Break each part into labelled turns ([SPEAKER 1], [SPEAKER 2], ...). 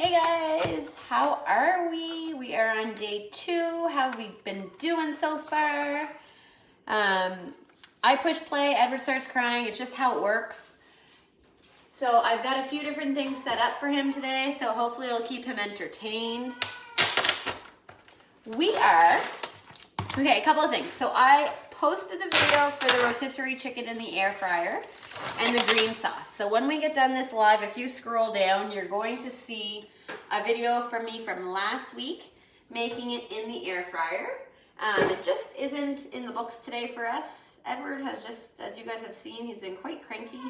[SPEAKER 1] Hey guys, how are we? We are on day 2. How have we been doing so far? I push play, Edward starts crying. It's just how it works. So I've got a few different things set up for him today, so hopefully it'll keep him entertained. Okay, a couple of things. So I posted the video for the rotisserie chicken in the air fryer and the green sauce. So when we get done this live, if you scroll down, you're going to see a video from me from last week making it in the air fryer. It just isn't in the books today for us. Edward has just, as you guys have seen, he's been quite cranky.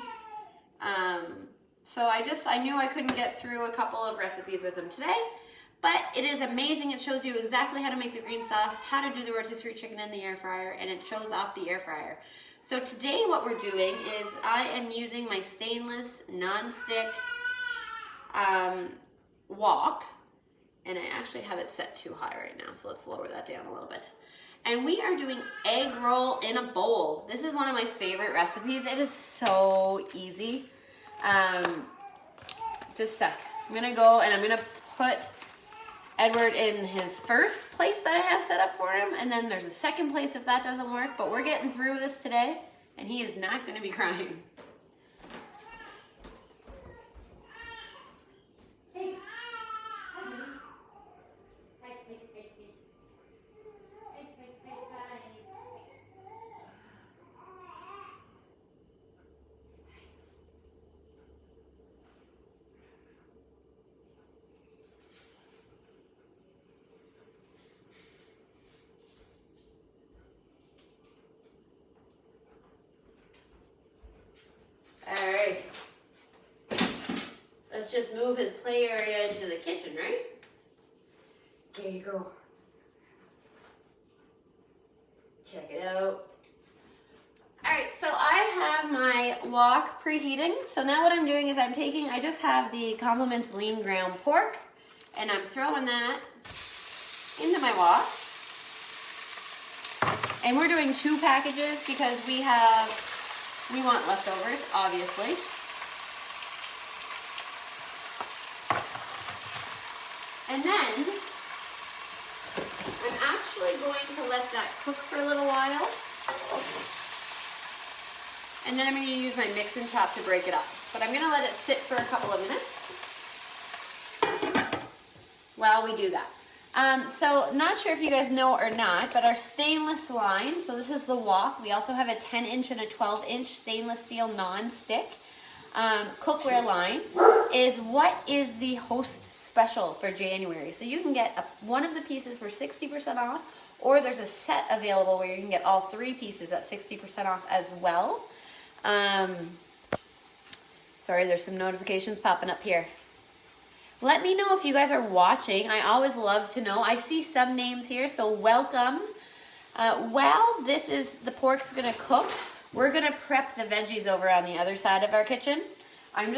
[SPEAKER 1] So I knew I couldn't get through a couple of recipes with him today, but it is amazing. It shows you exactly how to make the green sauce, how to do the rotisserie chicken in the air fryer, and it shows off the air fryer. So today what we're doing is I am using my stainless non-stick wok, and I actually have it set too high right now, so let's lower that down a little bit. And we are doing egg roll in a bowl. This is one of my favorite recipes. It is so easy. Just a sec. I'm gonna go and I'm gonna put Edward in his first place that I have set up for him, and then there's a second place if that doesn't work, but we're getting through this today, and he is not gonna be crying. Alright, let's just move his play area into the kitchen, right? There you go. Check it out. Alright, so I have my wok preheating. So now what I'm doing is I just have the Compliments lean ground pork, and I'm throwing that into my wok. And we're doing 2 packages because we want leftovers, obviously. And then I'm actually going to let that cook for a little while. And then I'm going to use my mix and chop to break it up. But I'm going to let it sit for a couple of minutes while we do that. So not sure if you guys know or not, but our stainless line, so this is the wok. We also have a 10-inch and a 12-inch stainless steel non-stick cookware line, is what is the host special for January. So you can get one of the pieces for 60% off, or there's a set available where you can get all 3 pieces at 60% off as well. Sorry, there's some notifications popping up here. Let me know if you guys are watching. I always love to know. I see some names here, so welcome. While the pork's gonna cook, we're gonna prep the veggies over on the other side of our kitchen. I'm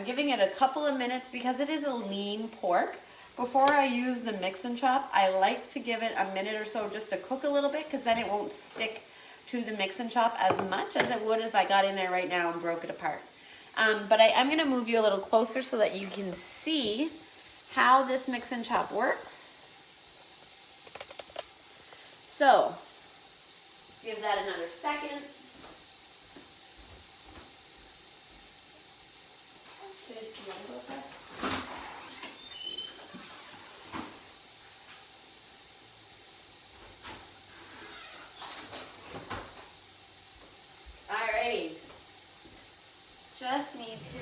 [SPEAKER 1] giving it a couple of minutes because it is a lean pork. Before I use the mix and chop, I like to give it a minute or so just to cook a little bit, because then it won't stick to the mix and chop as much as it would if I got in there right now and broke it apart. But I'm going to move you a little closer so that you can see how this mix and chop works. So, give that another second. Alrighty. Just need to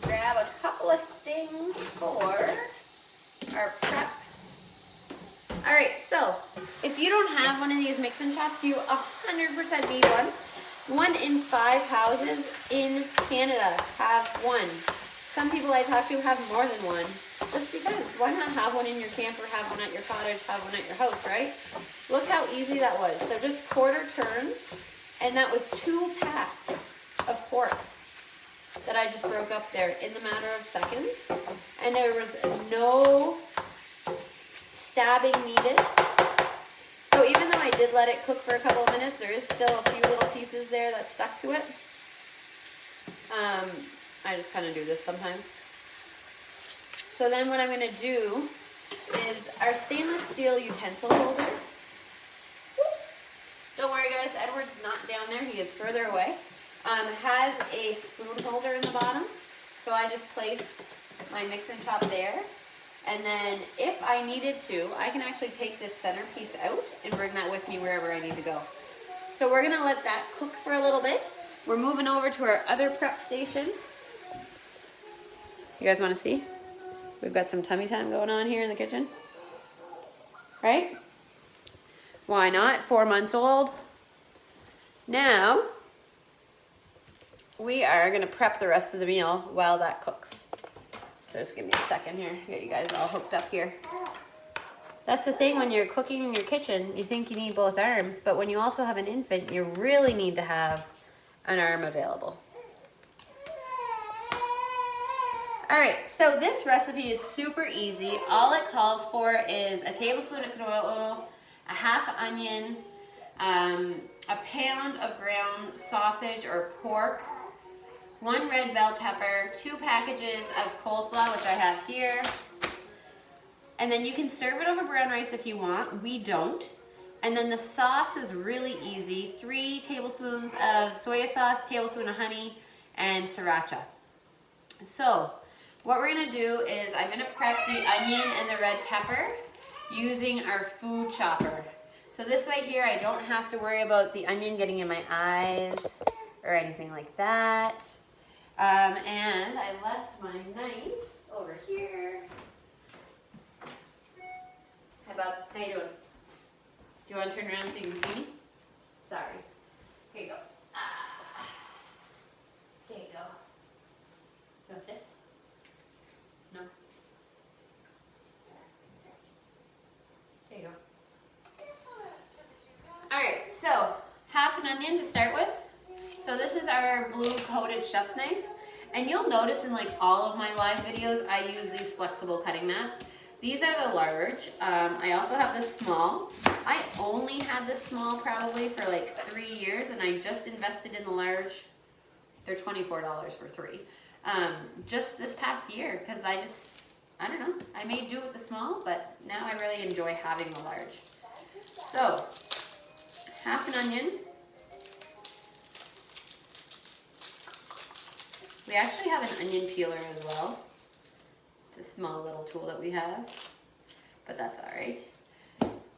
[SPEAKER 1] grab a couple of things for our prep. Alright, so if you don't have one of these mix and chops, you 100% need one. 1 in 5 houses in Canada have one. Some people I talk to have more than one. Just because, why not have one in your camper, have one at your cottage, have one at your house, right? Look how easy that was. So just quarter turns, and that was 2 packs of pork that I just broke up there in the matter of seconds. And there was no stabbing needed. So even though I did let it cook for a couple of minutes, there is still a few little pieces there that stuck to it. I just kind of do this sometimes. So then what I'm going to do is our stainless steel utensil holder. Whoops. Don't worry guys, Edward's not down there, he is further away. Has a spoon holder in the bottom. So I just place my mix and chop there. And then if I needed to, I can actually take this center piece out and bring that with me wherever I need to go. So we're gonna let that cook for a little bit. We're moving over to our other prep station. You guys wanna see? We've got some tummy time going on here in the kitchen. Right? Why not? 4 months old. Now, we are gonna prep the rest of the meal while that cooks. So just give me a second here, get you guys all hooked up here. That's the thing when you're cooking in your kitchen, you think you need both arms, but when you also have an infant, you really need to have an arm available. All right, so this recipe is super easy. All it calls for is a tablespoon of canola oil, a half onion, a pound of ground sausage or pork, 1 red bell pepper, 2 packages of coleslaw, which I have here. And then you can serve it over brown rice if you want. We don't. And then the sauce is really easy. 3 tablespoons of soy sauce, tablespoon of honey, and sriracha. So what we're gonna do is I'm gonna prep the onion and the red pepper using our food chopper. So this way here, I don't have to worry about the onion getting in my eyes or anything like that. And I left my knife over here. Hi, Bob. How you doing? Do you want to turn around so you can see me? Sorry. Here you go. Ah. There you go. You want this? No? There you go. Alright, so half an onion to start with. So this is our blue coated chef's knife. And you'll notice in like all of my live videos, I use these flexible cutting mats. These are the large. I also have the small. I only had the small probably for like 3 years, and I just invested in the large. They're $24 for 3. Just this past year, because I don't know, I may do with the small, but now I really enjoy having the large. So, half an onion. We actually have an onion peeler as well. It's a small little tool that we have, but that's all right.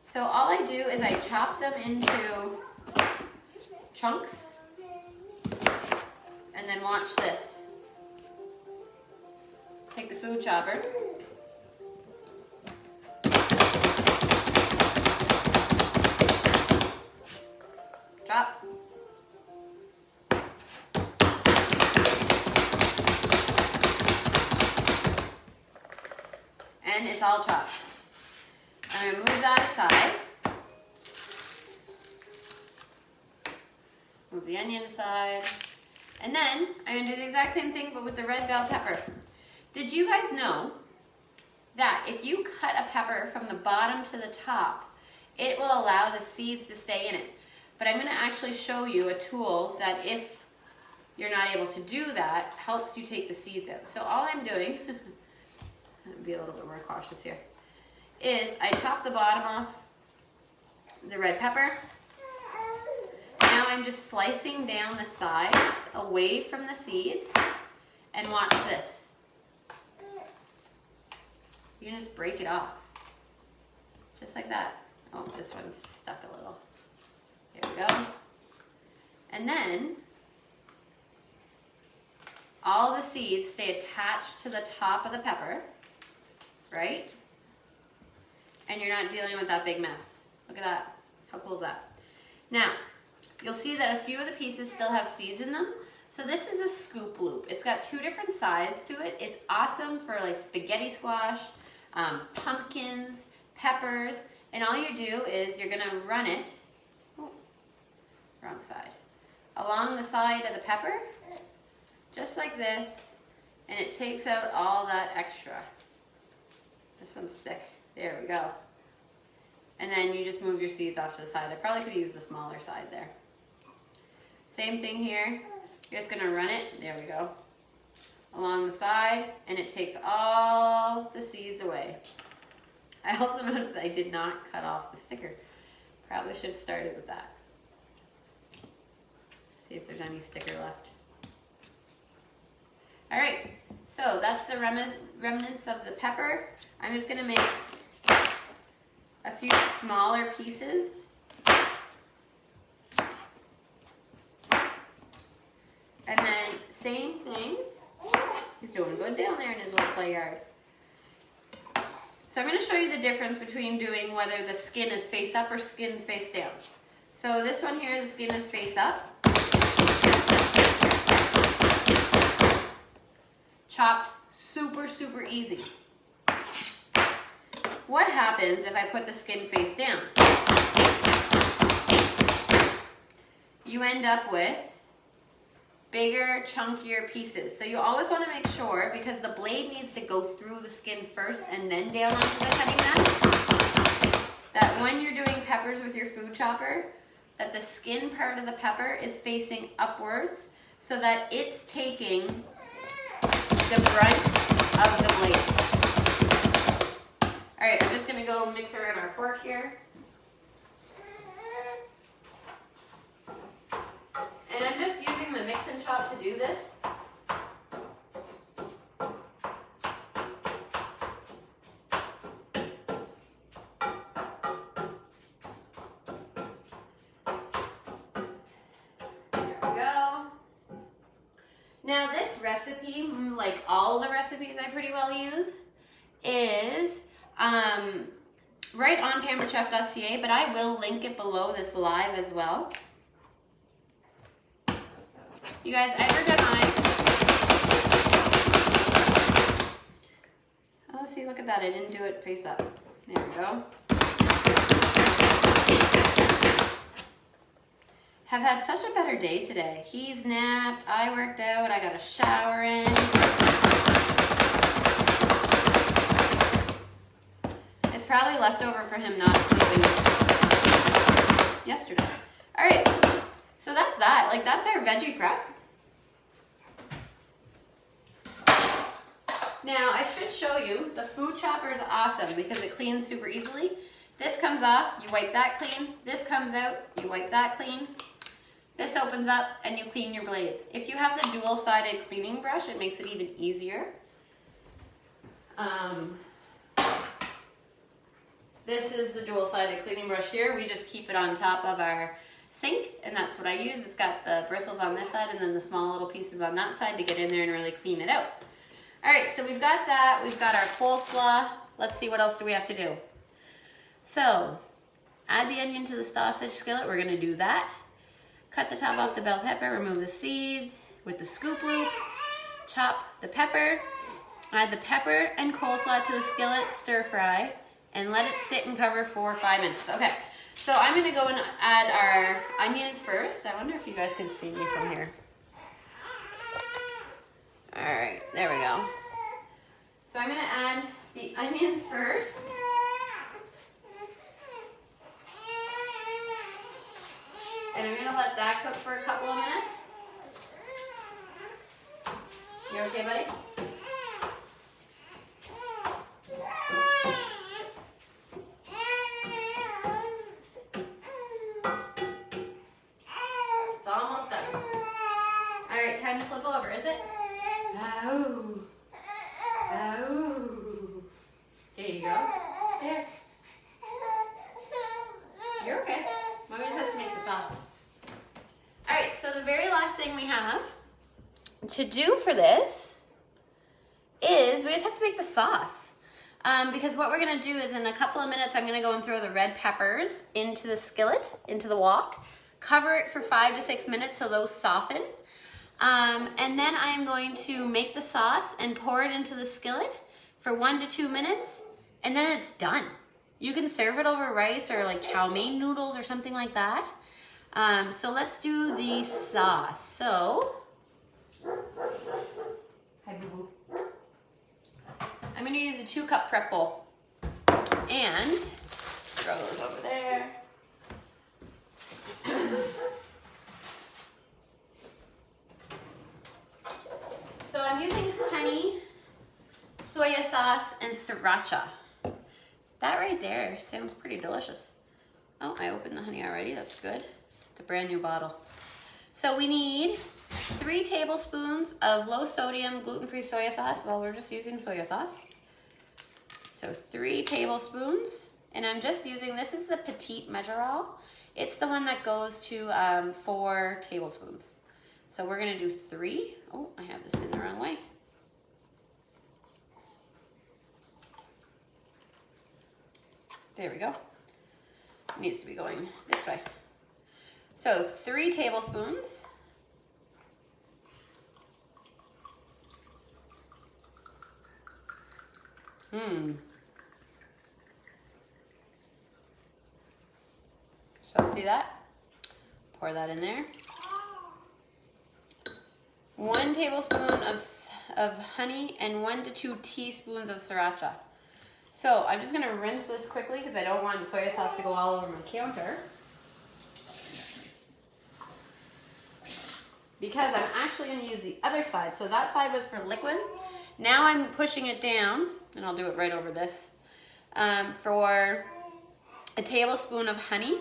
[SPEAKER 1] So all I do is I chop them into chunks, and then watch this. Take the food chopper. Chop. And it's all chopped. I'm going to move that aside. Move the onion aside. And then I'm going to do the exact same thing but with the red bell pepper. Did you guys know that if you cut a pepper from the bottom to the top, it will allow the seeds to stay in it? But I'm going to actually show you a tool that if you're not able to do that, helps you take the seeds out. So all I'm doing, I'll be a little bit more cautious here, is I chop the bottom off the red pepper. Now I'm just slicing down the sides away from the seeds, and watch this. You can just break it off, just like that. Oh, this one's stuck a little. There we go. And then all the seeds stay attached to the top of the pepper, right? And you're not dealing with that big mess. Look at that. How cool is that? Now, you'll see that a few of the pieces still have seeds in them. So this is a scoop loop. It's got 2 different sides to it. It's awesome for like spaghetti squash, pumpkins, peppers, and all you do is you're gonna run it, wrong side, along the side of the pepper, just like this, and it takes out all that extra. This one's thick. There we go. And then you just move your seeds off to the side. I probably could use the smaller side there. Same thing here. You're just gonna run it, there we go, along the side, and it takes all the seeds away. I also noticed I did not cut off the sticker. Probably should have started with that. See if there's any sticker left. All right, so that's the remnants of the pepper. I'm just gonna make a few smaller pieces. And then same thing. He's doing good down there in his little play yard. So I'm going to show you the difference between doing whether the skin is face up or skin is face down. So this one here, the skin is face up. Chopped super, super easy. What happens if I put the skin face down? You end up with bigger, chunkier pieces. So you always want to make sure, because the blade needs to go through the skin first and then down onto the cutting mat, that when you're doing peppers with your food chopper, that the skin part of the pepper is facing upwards so that it's taking the brunt of the blade. All right, I'm just gonna go mix around our pork here. And I'm just using the mix and chop to do this. There we go. Now this recipe, like all the recipes I pretty well use, is right on pamperedchef.ca, but I will link it below this live as well. You guys ever done Oh, see, look at that. I didn't do it face up. There we go. Have had such a better day today. He's napped, I worked out, I got a shower in. It's probably leftover for him not sleeping yesterday. All right, so that's that. Like, that's our veggie prep. Now, I should show you, the food chopper is awesome because it cleans super easily. This comes off, you wipe that clean. This comes out, you wipe that clean. This opens up and you clean your blades. If you have the dual-sided cleaning brush, it makes it even easier. This is the dual-sided cleaning brush here. We just keep it on top of our sink, and that's what I use. It's got the bristles on this side and then the small little pieces on that side to get in there and really clean it out. All right, so we've got that. We've got our coleslaw. Let's see, what else do we have to do? So, add the onion to the sausage skillet. We're gonna do that. Cut the top off the bell pepper, remove the seeds with the scoop loop. Chop the pepper. Add the pepper and coleslaw to the skillet, stir fry, and let it sit and cover for 5 minutes. Okay, so I'm gonna go and add our onions first. I wonder if you guys can see me from here. All right, there we go. So I'm gonna add the onions first. And I'm gonna let that cook for a couple of minutes. You okay, buddy? It's almost done. All right, time to flip over, is it? Oh. Oh. There you go. There. You're okay. Mommy just has to make the sauce. All right, so the very last thing we have to do for this is we just have to make the sauce. Because what we're gonna do is in a couple of minutes, I'm gonna go and throw the red peppers into the skillet, into the wok, cover it for 5 to 6 minutes so those soften. And then I'm going to make the sauce and pour it into the skillet for 1 to 2 minutes, and then it's done. You can serve it over rice or like chow mein noodles or something like that. So let's do the sauce. So, hi boo boo. I'm gonna use a 2-cup prep bowl and throw those over there. soya sauce, and sriracha. That right there sounds pretty delicious. Oh, I opened the honey already. That's good. It's a brand new bottle. So we need 3 tablespoons of low sodium gluten-free soy sauce. Well, we're just using soy sauce. So 3 tablespoons. And I'm just using, this is the Petite Measure-All. It's the one that goes to 4 tablespoons. So we're gonna do 3. Oh, I have this in the wrong way. There we go. It needs to be going this way. So 3 tablespoons. So see that? Pour that in there. 1 tablespoon of honey and 1 to 2 teaspoons of sriracha. So I'm just gonna rinse this quickly because I don't want soy sauce to go all over my counter. Because I'm actually gonna use the other side. So that side was for liquid. Now I'm pushing it down, and I'll do it right over this, for a tablespoon of honey.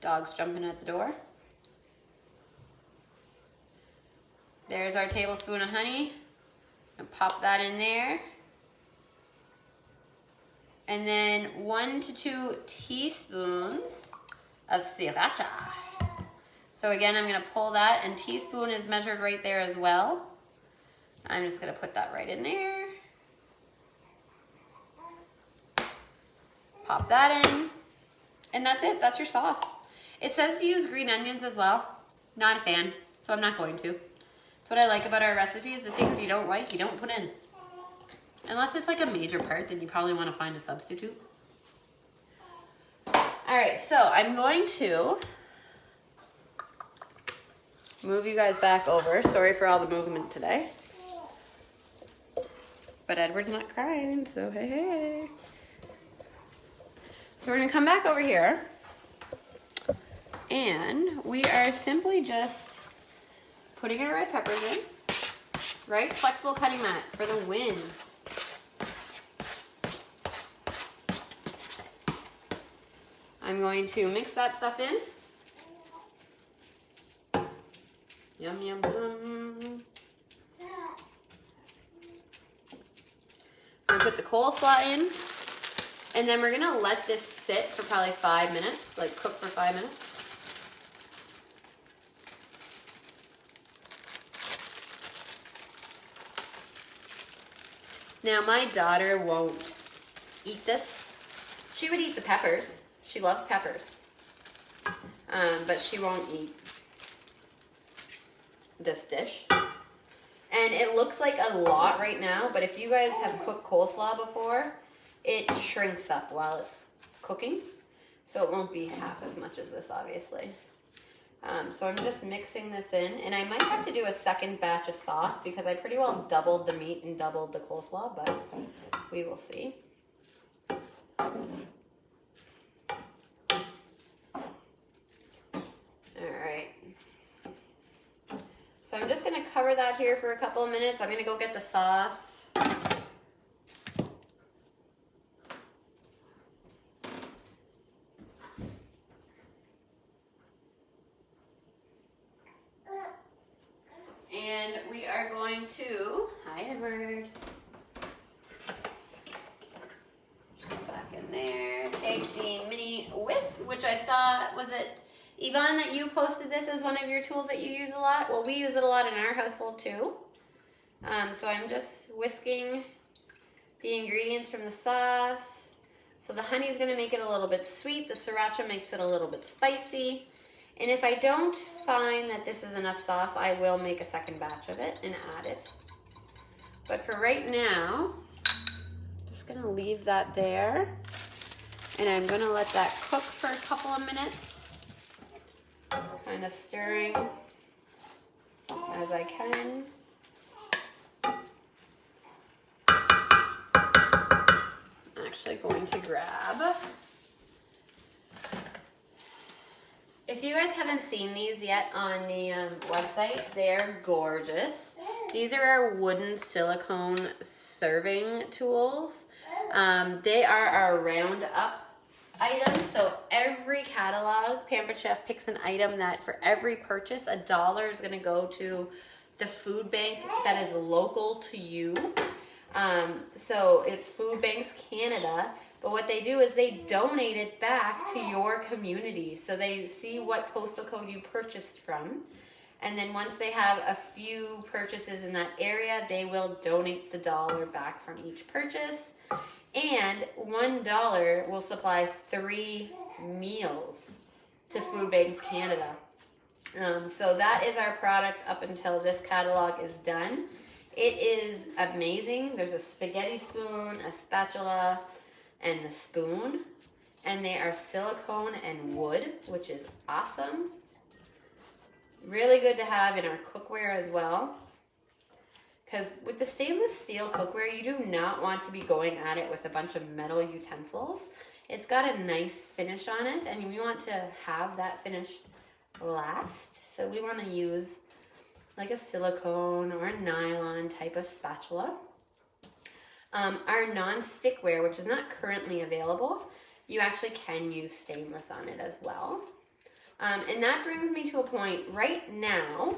[SPEAKER 1] Dog's jumping at the door. There's our tablespoon of honey. And pop that in there. And then 1 to 2 teaspoons of sriracha. So again, I'm gonna pull that, and teaspoon is measured right there as well. I'm just gonna put that right in there. Pop that in. And that's it, that's your sauce. It says to use green onions as well. Not a fan, so I'm not going to. That's what I like about our recipes. The things you don't like, you don't put in. Unless it's like a major part, then you probably want to find a substitute. All right, so I'm going to move you guys back over. Sorry for all the movement today. But Edward's not crying, so hey, hey. So we're gonna come back over here. And we are simply just putting our red peppers in. Right? Flexible cutting mat for the win. I'm going to mix that stuff in. Yum, yum, yum. I'm gonna put the coleslaw in, and then we're gonna let this sit for probably 5 minutes, like cook for 5 minutes. Now my daughter won't eat this. She would eat the peppers. She loves peppers. But she won't eat this dish. And it looks like a lot right now, but if you guys have cooked coleslaw before, it shrinks up while it's cooking. So it won't be half as much as this, obviously. So I'm just mixing this in, and I might have to do a second batch of sauce because I pretty well doubled the meat and doubled the coleslaw, but we will see. All right. So I'm just gonna cover that here for a couple of minutes. I'm gonna go get the sauce. And we are going to, hi Edward. Back in there. Take the mini whisk, which I saw, was it Yvonne that you posted this as one of your tools that you use a lot? Well, we use it a lot in our household too. So I'm just whisking the ingredients from the sauce. So the honey is going to make it a little bit sweet. The sriracha makes it a little bit spicy. And if I don't find that this is enough sauce, I will make a second batch of it and add it. But for right now, just gonna leave that there. And I'm gonna let that cook for a couple of minutes. Kind of stirring as I can. I'm actually going to grab. If you guys haven't seen these yet on the website, they're gorgeous. These are our wooden silicone serving tools. They are our roundup item. So every catalog, Pampered Chef picks an item that for every purchase, $1 is going to go to the food bank that is local to you. So it's Food Banks Canada, but what they do is they donate it back to your community. So they see what postal code you purchased from, and then once they have a few purchases in that area, they will donate the $1 back from each purchase. And $1 will supply 3 meals to Food Banks Canada. So that is our product up until this catalog is done. It is amazing. There's a spaghetti spoon, a spatula, and a spoon. And they are silicone and wood, which is awesome. Really good to have in our cookware as well. Because with the stainless steel cookware, you do not want to be going at it with a bunch of metal utensils. It's got a nice finish on it, and we want to have that finish last. So we want to use like a silicone or a nylon type of spatula. Our non-stickware, which is not currently available, you actually can use stainless on it as well. And that brings me to a point right now.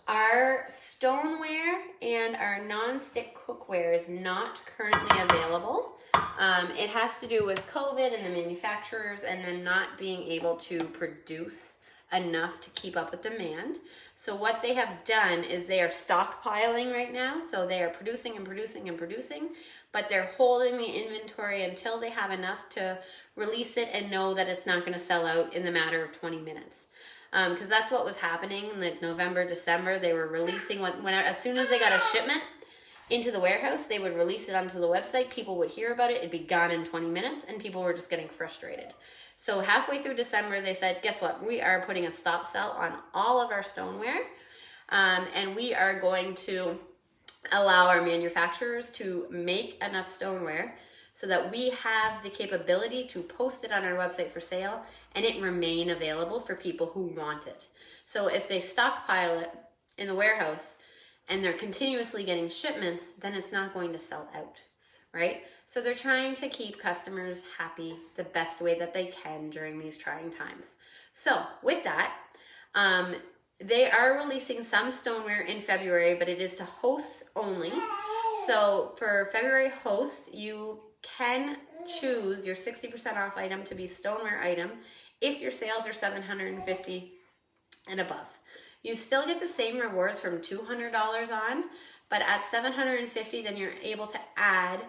[SPEAKER 1] Our stoneware and our non-stick cookware is not currently available. It has to do with COVID and the manufacturers and then not being able to produce enough to keep up with demand. So what they have done is they are stockpiling right now. So they are producing and producing and producing, but they're holding the inventory until they have enough to release it and know that it's not going to sell out in the matter of 20 minutes. Because that's what was happening in like November, December. They were releasing as soon as they got a shipment into the warehouse, they would release it onto the website. People would hear about it. It'd be gone in 20 minutes, and people were just getting frustrated. So halfway through December, they said, guess what? We are putting a stop sell on all of our stoneware, and we are going to allow our manufacturers to make enough stoneware so that we have the capability to post it on our website for sale and it remain available for people who want it. So if they stockpile it in the warehouse and they're continuously getting shipments, then it's not going to sell out, right? So they're trying to keep customers happy the best way that they can during these trying times. So with that, they are releasing some stoneware in February, but it is to hosts only. So for February host, you can choose your 60% off item to be stoneware item if your sales are $750 and above. You still get the same rewards from $200 on, but at $750, then you're able to add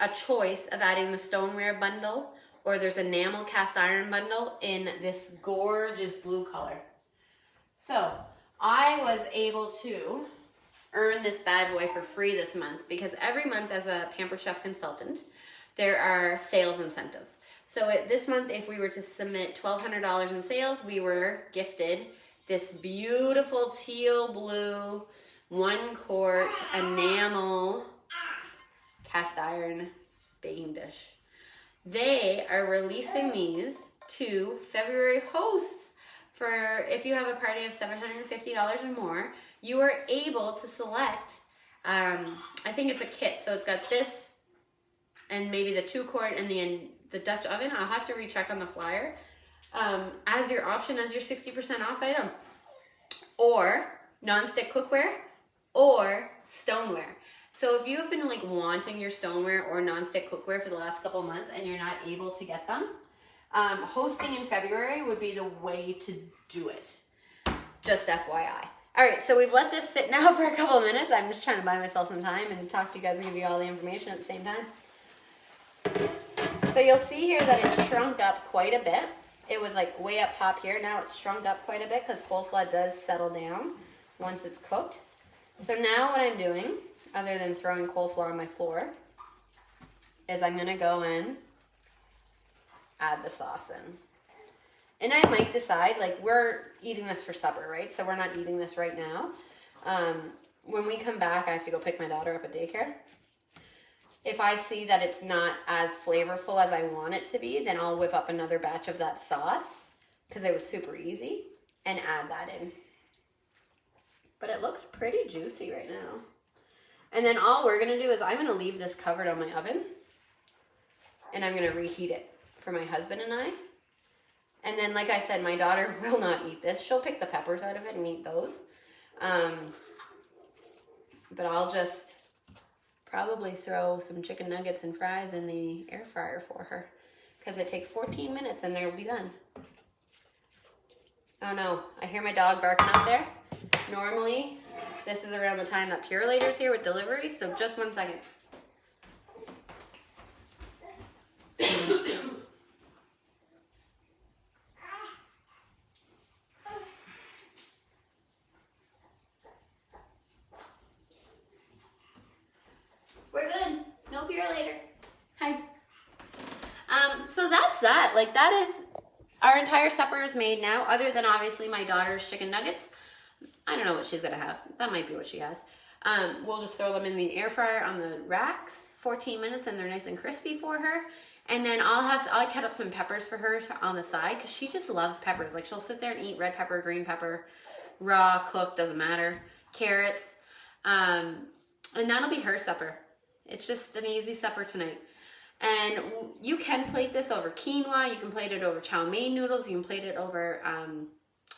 [SPEAKER 1] a choice of adding the stoneware bundle, or there's enamel cast iron bundle in this gorgeous blue color. So I was able to earn this bad boy for free this month because every month as a Pampered Chef consultant, there are sales incentives. So this month, if we were to submit $1,200 in sales, we were gifted this beautiful teal blue 1 quart enamel cast iron baking dish. They are releasing these to February hosts. For if you have a party of $750 or more, you are able to select, I think it's a kit. So it's got this and maybe the 2 quart and the Dutch oven. I'll have to recheck on the flyer. As your option, as your 60% off item, or non-stick cookware, or stoneware. So if you have been like wanting your stoneware or non-stick cookware for the last couple months and you're not able to get them, hosting in February would be the way to do it. Just FYI. All right, so we've let this sit now for a couple of minutes. I'm just trying to buy myself some time and talk to you guys and give you all the information at the same time. So you'll see here that it shrunk up quite a bit. It was like way up top here. Now it's shrunk up quite a bit because coleslaw does settle down once it's cooked. So now what I'm doing, other than throwing coleslaw on my floor, is I'm gonna go in, add the sauce in. And I might decide, like, we're eating this for supper, right? So we're not eating this right now. When we come back, I have to go pick my daughter up at daycare. If I see that it's not as flavorful as I want it to be, then I'll whip up another batch of that sauce, because it was super easy, and add that in. but it looks pretty juicy right now. And then all we're gonna do is I'm gonna leave this covered on my oven, and I'm gonna reheat it for my husband and I. And then, like I said, my daughter will not eat this. She'll pick the peppers out of it and eat those. But I'll just probably throw some chicken nuggets and fries in the air fryer for her, because it takes 14 minutes and they'll be done. Oh no, I hear my dog barking out there. Normally, this is around the time that Pure Later's here with delivery, so just 1 second. We're good. No Pure Later. Hi. So that's that. Like, that is, our entire supper is made now, other than obviously my daughter's chicken nuggets. I don't know what she's gonna have. That might be what she has. We'll just throw them in the air fryer on the racks, 14 minutes, and they're nice and crispy for her. And then I'll cut up some peppers for her on the side, because she just loves peppers. Like, she'll sit there and eat red pepper, green pepper, raw, cooked, doesn't matter. Carrots. And that'll be her supper. It's just an easy supper tonight. And you can plate this over quinoa. You can plate it over chow mein noodles. You can plate it over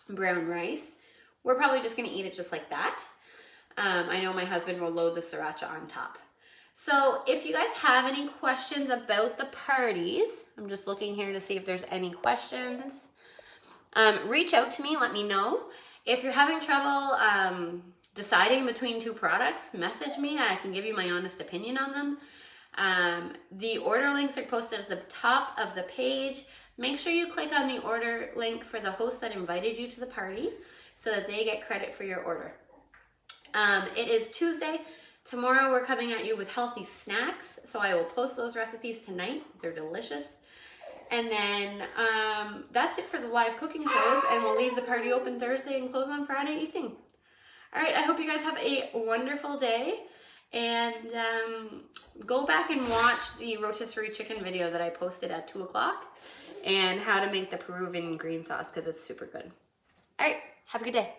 [SPEAKER 1] brown rice. We're probably just going to eat it just like that. I know my husband will load the sriracha on top. So if you guys have any questions about the parties, I'm just looking here to see if there's any questions. Reach out to me. Let me know. If you're having trouble deciding between two products, message me. I can give you my honest opinion on them. The order links are posted at the top of the page. Make sure you click on the order link for the host that invited you to the party so that they get credit for your order. It is Tuesday. Tomorrow we're coming at you with healthy snacks, so I will post those recipes tonight. They're delicious. And then that's it for the live cooking shows, and we'll leave the party open Thursday and close on Friday evening. All right, I hope you guys have a wonderful day, and go back and watch the rotisserie chicken video that I posted at 2 o'clock and how to make the Peruvian green sauce, because it's super good. All right, have a good day.